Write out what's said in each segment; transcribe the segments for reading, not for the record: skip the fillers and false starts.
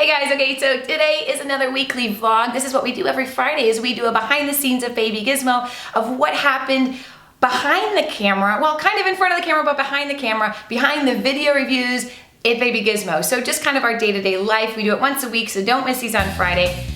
Hey guys, okay, so today is another weekly vlog. This is what we do every Friday, is we do a behind the scenes of Baby Gizmo, of what happened behind the camera, well, kind of in front of the camera, but behind the camera, behind the video reviews at Baby Gizmo. So just kind of our day-to-day life. We do it once a week, so don't miss these on Friday.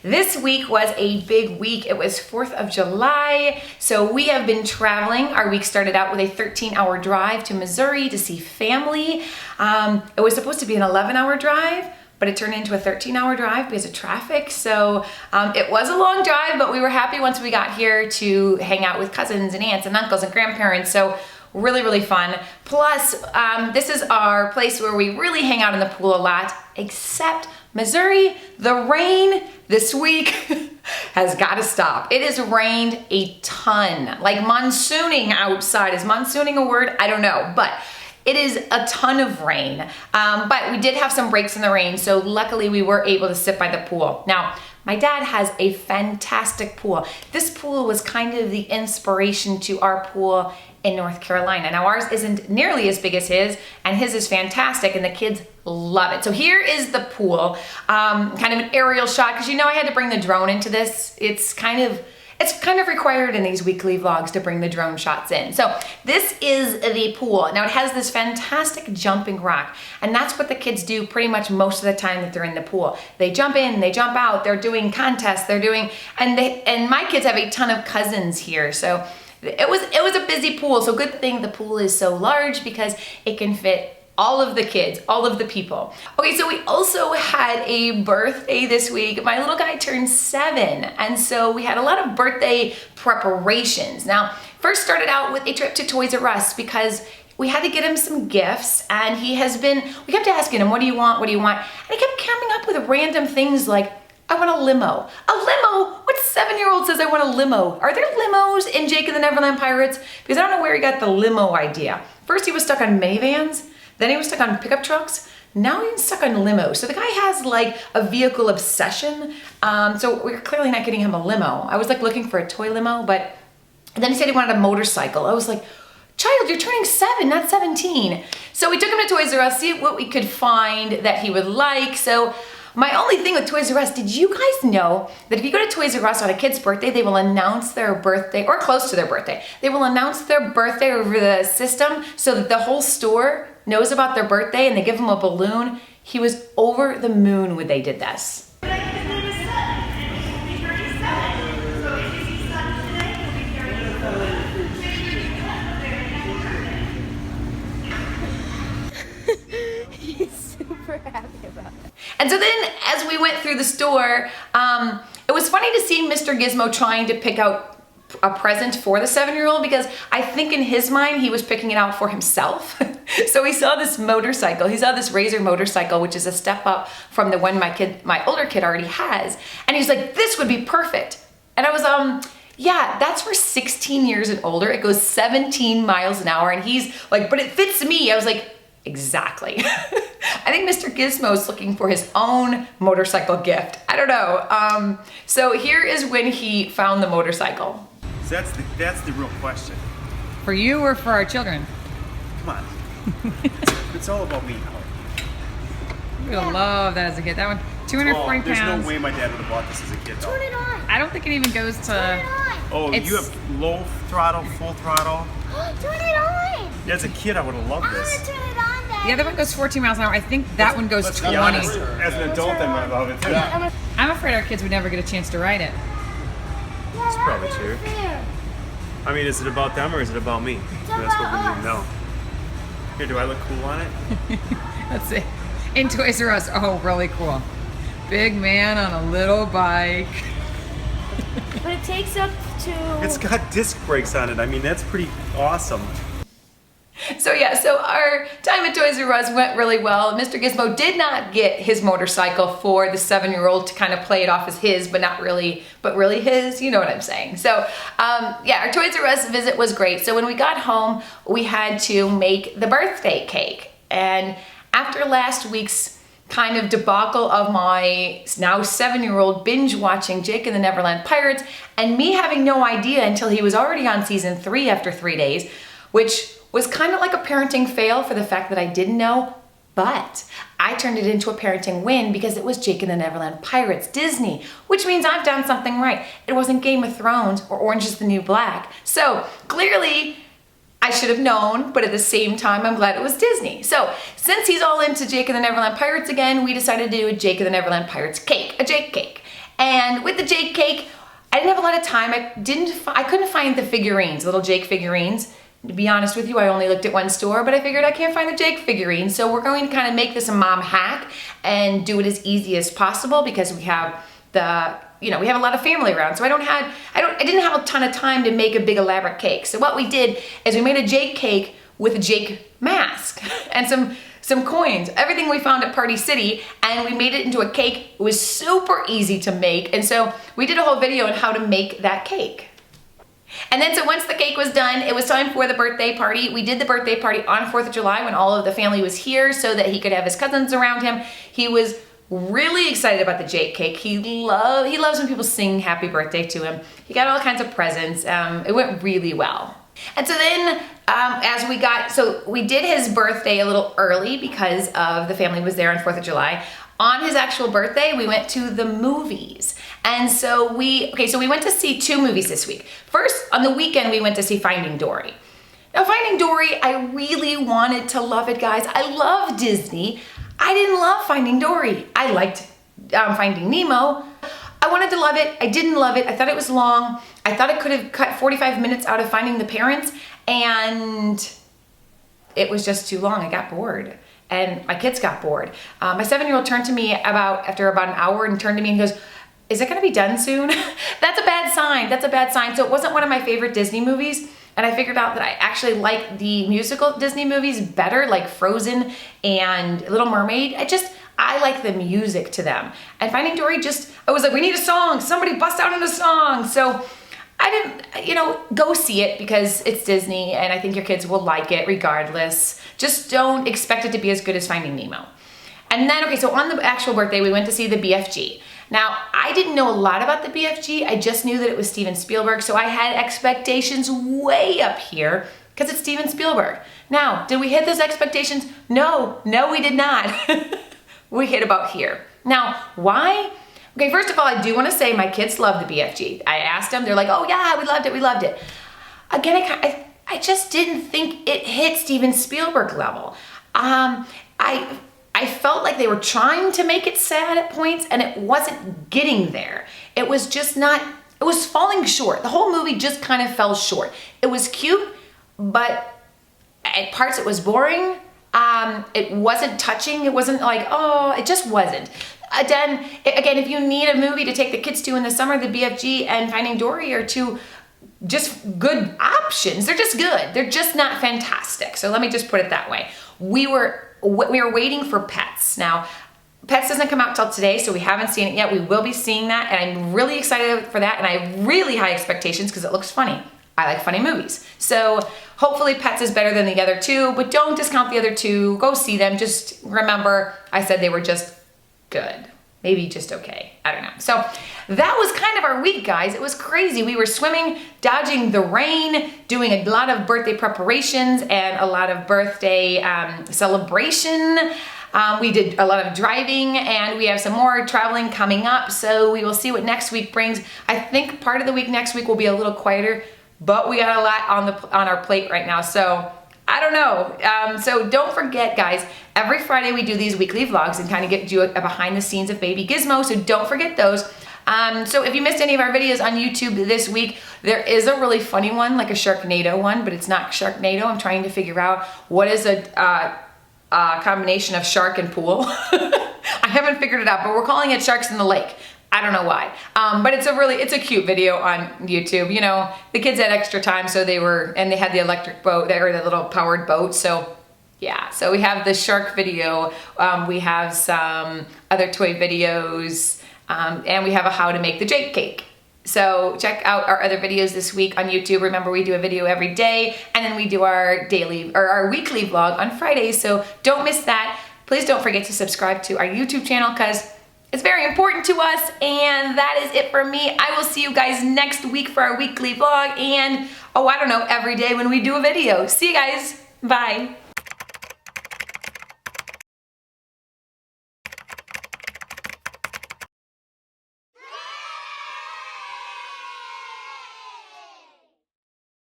This week was a big week. It was 4th of July, so we have been traveling. Our week started out with a 13-hour drive to Missouri to see family. It was supposed to be an 11-hour drive, but it turned into a 13-hour drive because of traffic. So it was a long drive, but we were happy once we got here to hang out with cousins and aunts and uncles and grandparents. So really, really fun. Plus, this is our place where we really hang out in the pool a lot, except Missouri, the rain this week has got to stop. It has rained a ton, like monsooning outside. Is monsooning a word? I don't know, but it is a ton of rain. But we did have some breaks in the rain, so luckily we were able to sit by the pool. Now, my dad has a fantastic pool. This pool was kind of the inspiration to our pool in North Carolina. Now ours isn't nearly as big as his, and his is fantastic, and the kids love it. So here is the pool, kind of an aerial shot, because you know I had to bring the drone into this. It's kind of required in these weekly vlogs to bring the drone shots in. So this is the pool. Now it has this fantastic jumping rock, and that's what the kids do pretty much most of the time that they're in the pool. They jump in, they jump out, they're doing contests, and my kids have a ton of cousins here, so it was a busy pool. So good thing the pool is so large because it can fit all of the kids, all of the people. Okay, so we also had a birthday this week. My little guy turned 7, and so we had a lot of birthday preparations. Now, first started out with a trip to Toys R Us because we had to get him some gifts, and we kept asking him, what do you want, what do you want? And he kept coming up with random things like, I want a limo. A limo? What 7-year-old says I want a limo? Are there limos in Jake and the Neverland Pirates? Because I don't know where he got the limo idea. First he was stuck on minivans, then he was stuck on pickup trucks, now he's stuck on limos. So the guy has like a vehicle obsession. So we're clearly not getting him a limo. I was like looking for a toy limo, but then he said he wanted a motorcycle. I was like, child, you're turning 7, not 17. So we took him to Toys R Us, see what we could find that he would like. So my only thing with Toys R Us, did you guys know that if you go to Toys R Us on a kid's birthday, they will announce their birthday, or close to their birthday, they will announce their birthday over the system so that the whole store knows about their birthday, and they give them a balloon. He was over the moon when they did this. He's super happy about it. And so then as we went through the store, it was funny to see Mr. Gizmo trying to pick out a present for the 7-year-old, because I think in his mind he was picking it out for himself. So he saw this motorcycle, he saw this Razor motorcycle, which is a step up from the one my older kid already has. And he's like, this would be perfect. And I was, yeah, that's for 16 years and older. It goes 17 miles an hour. And he's like, but it fits me. I was like, exactly. I think Mr. Gizmo's looking for his own motorcycle gift. I don't know. So here is when he found the motorcycle. So that's the real question. For you or for our children? Come on. It's all about me, Howard. You're gonna love that as a kid. That one, 240 There's pounds. no way my dad would have bought this as a kid, though. Turn it on. I don't think it even goes to. Oh, It's- you have low throttle, full throttle. Turn it on. As a kid, I would have loved I want this. to turn it on, Dad. The other one goes 14 miles an hour. I think that one goes Let's 20. be honest. As an adult, I might love it too. I'm afraid our kids would never get a chance to ride it. That's probably true. I mean, is it about them or is it about me? That's what we need to know. Here, do I look cool on it? Let's see. In Toys R Us. Oh, really cool. Big man on a little bike. But it takes up to... It's got disc brakes on it. I mean, that's pretty awesome. So yeah, so our time at Toys R Us went really well. Mr. Gizmo did not get his motorcycle for the 7-year-old to kind of play it off as his, but really his, you know what I'm saying. So yeah, our Toys R Us visit was great. So when we got home, we had to make the birthday cake. And after last week's kind of debacle of my now 7-year-old binge watching Jake and the Neverland Pirates, and me having no idea until he was already on season 3 after 3 days, which was kind of like a parenting fail for the fact that I didn't know But I turned it into a parenting win because it was Jake and the Neverland Pirates, Disney, which means I've done something right. It wasn't Game of Thrones or Orange is the New Black. So clearly I should have known, but at the same time, I'm glad it was Disney. So since he's all into Jake and the Neverland Pirates again, we decided to do a Jake and the Neverland Pirates cake, a Jake cake. And with the Jake cake, I didn't have a lot of time. I couldn't find the figurines, little Jake figurines. To be honest with you, I only looked at one store, but I figured I can't find the Jake figurine. So we're going to kind of make this a mom hack and do it as easy as possible because we have we have a lot of family around. So I didn't have a ton of time to make a big elaborate cake. So what we did is we made a Jake cake with a Jake mask and some coins, everything we found at Party City, and we made it into a cake. It was super easy to make. And so we did a whole video on how to make that cake. And then so once the cake was done, it was time for the birthday party. We did the birthday party on 4th of July when all of the family was here so that he could have his cousins around him. He was really excited about the Jake cake. He loves when people sing happy birthday to him. He got all kinds of presents. It went really well. And so then we did his birthday a little early because of the family was there on 4th of July. On his actual birthday, we went to the movies. And so we went to see 2 movies this week. First, on the weekend, we went to see Finding Dory. Now, Finding Dory, I really wanted to love it, guys. I love Disney. I didn't love Finding Dory. I liked Finding Nemo. I wanted to love it. I didn't love it. I thought it was long. I thought it could have cut 45 minutes out of Finding the Parents, and it was just too long. I got bored. And my kids got bored. My 7-year-old turned to me after about an hour and turned to me and goes, "Is it gonna be done soon?" That's a bad sign. That's a bad sign. So it wasn't one of my favorite Disney movies. And I figured out that I actually like the musical Disney movies better, like Frozen and Little Mermaid. I like the music to them. And Finding Dory I was like, we need a song. Somebody bust out in a song. So I didn't, go see it because it's Disney and I think your kids will like it regardless. Just don't expect it to be as good as Finding Nemo. And then, so on the actual birthday, we went to see the BFG. Now, I didn't know a lot about the BFG. I just knew that it was Steven Spielberg, so I had expectations way up here because it's Steven Spielberg. Now, did we hit those expectations? No, we did not. We hit about here. Now, why? Okay, first of all, I do want to say my kids love the BFG. I asked them, they're like, "Oh yeah, we loved it. Again, I just didn't think it hit Steven Spielberg level. I felt like they were trying to make it sad at points and it wasn't getting there. It was falling short. The whole movie just kind of fell short. It was cute, but at parts it was boring. It wasn't touching. It wasn't like, it just wasn't. Again, if you need a movie to take the kids to in the summer, the BFG and Finding Dory are 2 just good options. They're just good. They're just not fantastic. So let me just put it that way. We were waiting for Pets. Now, Pets doesn't come out till today, so we haven't seen it yet. We will be seeing that, and I'm really excited for that, and I have really high expectations because it looks funny. I like funny movies. So hopefully Pets is better than the other 2, but don't discount the other 2. Go see them. Just remember, I said they were just good. Maybe just okay. I don't know. So that was kind of our week, guys. It was crazy. We were swimming, dodging the rain, doing a lot of birthday preparations and a lot of birthday celebration. We did a lot of driving and we have some more traveling coming up. So we will see what next week brings. I think part of the week next week will be a little quieter, but we got a lot on our plate right now. So I don't know. So don't forget, guys, every Friday we do these weekly vlogs and kind of get you a behind the scenes of baby Gizmo. So don't forget those. So if you missed any of our videos on YouTube this week, there is a really funny one, like a Sharknado one, but it's not Sharknado. I'm trying to figure out what is a combination of shark and pool. I haven't figured it out, but we're calling it Sharks in the Lake. I don't know why. But it's a cute video on YouTube. You know, the kids had extra time, so they had the electric boat, or the little powered boat. So yeah, so we have the shark video. We have some other toy videos, and we have a how to make the Jake cake. So check out our other videos this week on YouTube. Remember, we do a video every day, and then we do our weekly vlog on Fridays. So don't miss that. Please don't forget to subscribe to our YouTube channel because it's very important to us. And that is it for me. I will see you guys next week for our weekly vlog and, every day when we do a video. See you guys. Bye.